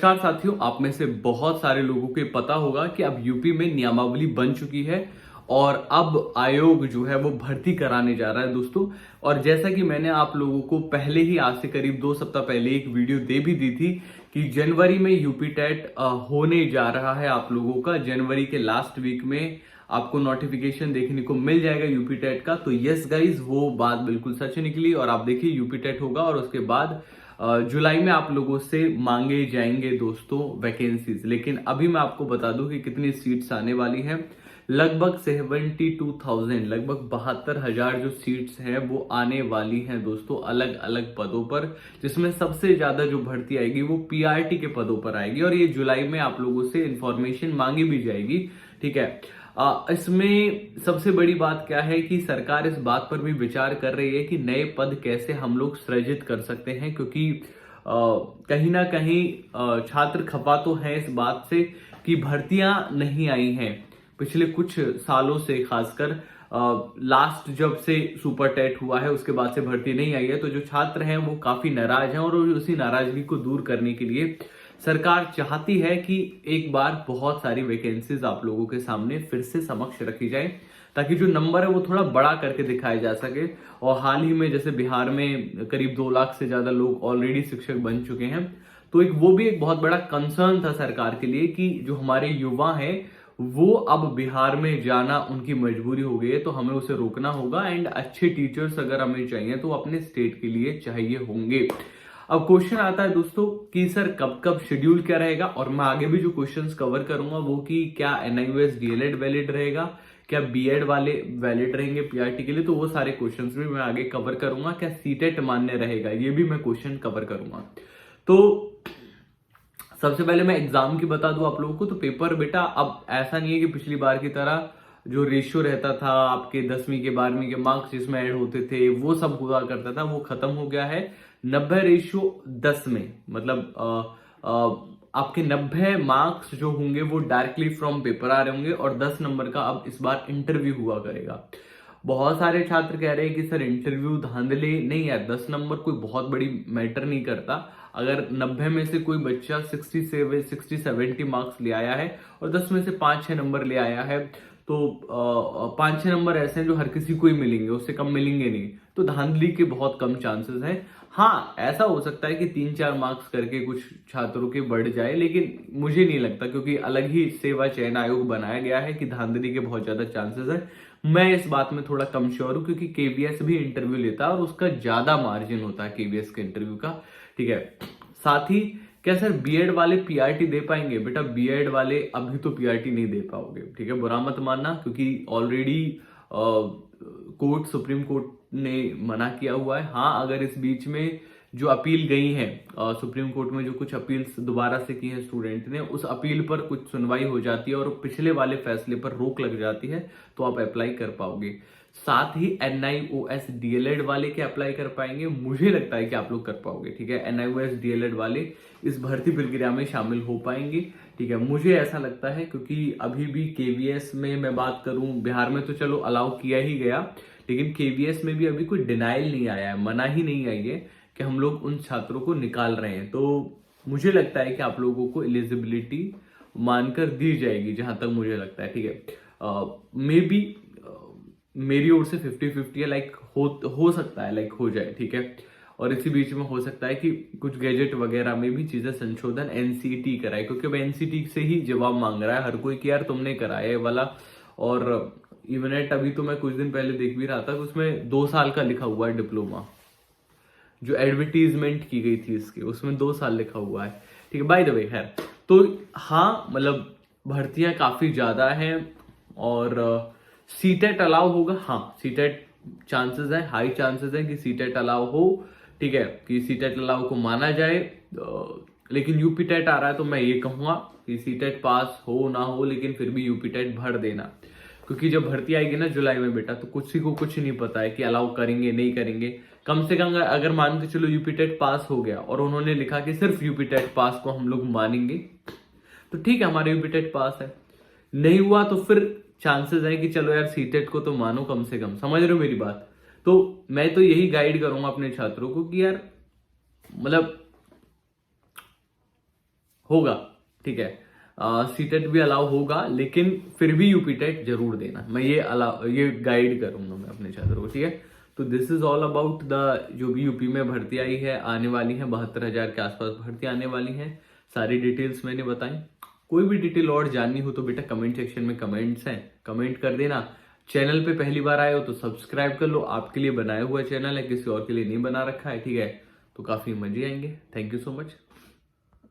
नमस्कार साथियों, आप में से बहुत सारे लोगों को पता होगा कि अब यूपी में नियमावली बन चुकी है और अब आयोग जो है वो भर्ती कराने जा रहा है दोस्तों। और जैसा कि मैंने आप लोगों को पहले ही आज से करीब 2 सप्ताह पहले एक वीडियो दे भी दी थी कि जनवरी में यूपी टेट होने जा रहा है। आप लोगों का जनवरी के लास्ट वीक में आपको नोटिफिकेशन देखने को मिल जाएगा यूपी टेट का। तो यस गाइज, वो बात बिल्कुल सच निकली और आप देखिए यूपी टेट होगा और उसके बाद जुलाई में आप लोगों से मांगे जाएंगे दोस्तों वैकेंसीज। लेकिन अभी मैं आपको बता दूं कि कितनी सीट्स आने वाली हैं। लगभग 72,000, लगभग 72,000 जो सीट्स हैं वो आने वाली हैं दोस्तों, अलग अलग पदों पर। जिसमें सबसे ज्यादा जो भर्ती आएगी वो पीआरटी के पदों पर आएगी और ये जुलाई में आप लोगों से इंफॉर्मेशन मांगी भी जाएगी। ठीक है, इसमें सबसे बड़ी बात क्या है कि सरकार इस बात पर भी विचार कर रही है कि नए पद कैसे हम लोग सृजित कर सकते हैं, क्योंकि कहीं ना कहीं छात्र खफा तो है इस बात से कि भर्तियां नहीं आई हैं पिछले कुछ सालों से। खासकर लास्ट जब से सुपर टेट हुआ है उसके बाद से भर्ती नहीं आई है, तो जो छात्र हैं वो काफी नाराज हैं और उसी नाराजगी को दूर करने के लिए सरकार चाहती है कि एक बार बहुत सारी वैकेंसीज आप लोगों के सामने फिर से समक्ष रखी जाए, ताकि जो नंबर है वो थोड़ा बड़ा करके दिखाया जा सके। और हाल ही में जैसे बिहार में करीब 2 लाख से ज्यादा लोग ऑलरेडी शिक्षक बन चुके हैं, तो वो भी एक बहुत बड़ा कंसर्न था सरकार के लिए कि जो हमारे युवा हैं वो अब बिहार में जाना उनकी मजबूरी हो गई है, तो हमें उसे रोकना होगा। एंड अच्छे टीचर्स अगर हमें चाहिए तो अपने स्टेट के लिए चाहिए होंगे। अब क्वेश्चन आता है दोस्तों कि सर कब कब शेड्यूल क्या रहेगा, और मैं आगे भी जो क्वेश्चंस कवर करूंगा वो कि क्या एनआईओएस डीएलएड वैलिड रहेगा, क्या बीएड वाले वैलिड रहेंगे पीआरटी के लिए, तो वो सारे क्वेश्चंस भी मैं आगे कवर करूंगा। क्या सीटेट मान्य रहेगा, ये भी मैं क्वेश्चन कवर करूंगा। तो सबसे पहले मैं एग्जाम की बता दूं आप लोगों को। तो पेपर बेटा अब ऐसा नहीं है कि पिछली बार की तरह जो रेशियो रहता था आपके 10वीं के 12वीं के मार्क्स जिसमें ऐड होते थे वो सब हुआ करता था, वो खत्म हो गया है। 90:10 में, मतलब आपके 90 मार्क्स जो होंगे वो डायरेक्टली फ्रॉम पेपर आ रहे होंगे और 10 नंबर का अब इस बार इंटरव्यू हुआ करेगा। बहुत सारे छात्र कह रहे हैं कि सर इंटरव्यू धांधले नहीं यार, 10 नंबर कोई बहुत बड़ी मैटर नहीं करता। अगर 90 में से कोई बच्चा 60-70 मार्क्स ले आया है और 10 में से 5-6 नंबर ले आया है, तो 5-6 नंबर ऐसे हैं जो हर किसी को ही मिलेंगे, उससे कम मिलेंगे नहीं, तो धांधली के बहुत कम चांसेस हैं। हाँ, ऐसा हो सकता है कि 3-4 मार्क्स करके कुछ छात्रों के बढ़ जाए, लेकिन मुझे नहीं लगता, क्योंकि अलग ही सेवा चयन आयोग बनाया गया है कि धांधली के बहुत ज्यादा चांसेस है। मैं इस बात में थोड़ा कम श्योर हूं, क्योंकि केवीएस भी इंटरव्यू लेता है और उसका ज्यादा मार्जिन होता है केवीएस के इंटरव्यू का। ठीक है, साथ ही क्या सर बीएड वाले पीआरटी दे पाएंगे? बेटा बीएड वाले अभी तो पीआरटी नहीं दे पाओगे, ठीक है, बुरा मत मानना, क्योंकि ऑलरेडी कोर्ट, सुप्रीम कोर्ट ने मना किया हुआ है। हाँ, अगर इस बीच में जो अपील गई है सुप्रीम कोर्ट में, जो कुछ अपील्स दोबारा से की है स्टूडेंट ने, उस अपील पर कुछ सुनवाई हो जाती है और पिछले वाले फैसले पर रोक लग जाती है, तो आप अप्लाई कर पाओगे। साथ ही एनआईओएस डीएलएड वाले क्या अप्लाई कर पाएंगे? मुझे लगता है कि आप लोग कर पाओगे। ठीक है, एनआईओएस डीएलएड वाले इस भर्ती प्रक्रिया में शामिल हो पाएंगे। ठीक है, मुझे ऐसा लगता है, क्योंकि अभी भी केवीएस में मैं बात करूं, बिहार में तो चलो अलाउ किया ही गया, लेकिन केवीएस में भी अभी कोई डिनाइल नहीं आया है, मना ही नहीं आई है कि हम लोग उन छात्रों को निकाल रहे हैं। तो मुझे लगता है कि आप लोगों को एलिजिबिलिटी मानकर दी जाएगी, जहां तक मुझे लगता है। ठीक है, मे बी मेरी ओर से 50-50 है, लाइक हो सकता है, लाइक हो जाए। ठीक है, और इसी बीच में हो सकता है कि कुछ गैजेट वगैरह में भी चीजें संशोधन एनसीटी कराए, क्योंकि अब एनसीटी से ही जवाब मांग रहा है हर कोई कि यार तुमने कराया है वाला। और इवनेट अभी तो मैं कुछ दिन पहले देख भी रहा था कि उसमें 2 साल का लिखा हुआ है डिप्लोमा, जो एडवर्टीजमेंट की गई थी इसके, उसमें 2 साल लिखा हुआ है। ठीक है, बाय द वे खैर, तो हाँ, मतलब भर्तियां काफी ज्यादा हैं और सीटेट अलाउ होगा। हाँ, सीटेट चांसेस है, हाई चांसेस है कि सीटेट अलाउ हो। ठीक है, कि सीटेट अलाउ को माना जाए। लेकिन यूपी टेट आ रहा है, तो मैं ये कहूंगा कि सीटेट पास हो ना हो, लेकिन फिर भी यूपी टेट भर देना, क्योंकि जब भर्ती आएगी ना जुलाई में बेटा, तो किसी को कुछ नहीं पता है कि अलाउ करेंगे नहीं करेंगे। कम से कम अगर मान के चलो यूपी टेट पास हो गया और उन्होंने लिखा कि सिर्फ यूपी टेट पास को हम लोग मानेंगे, तो ठीक है, हमारे यूपी टेट पास है। नहीं हुआ तो फिर चांसेस है कि चलो यार सीटेट को तो मानो कम से कम। समझ रहे हो मेरी बात? तो मैं तो यही गाइड करूंगा अपने छात्रों को कि यार मतलब होगा, ठीक है। सीटेट भी अलाउ होगा, लेकिन फिर भी यूपी टेट जरूर देना, मैं ये गाइड करूंगा मैं अपने छात्रों को, ठीक है। तो this is all about the जो भी यूपी में भर्ती आई है, आने वाली है 72,000 के आसपास भर्ती आने वाली है। सारी डिटेल्स मैंने बताई। कोई भी डिटेल और जाननी हो तो बेटा कमेंट सेक्शन में कमेंट्स हैं, कमेंट कर देना। चैनल पे पहली बार आए हो तो सब्सक्राइब कर लो, आपके लिए बनाया हुआ चैनल है, किसी और के लिए नहीं बना रखा है, ठीक है। तो काफी मजे आएंगे। Thank you so much.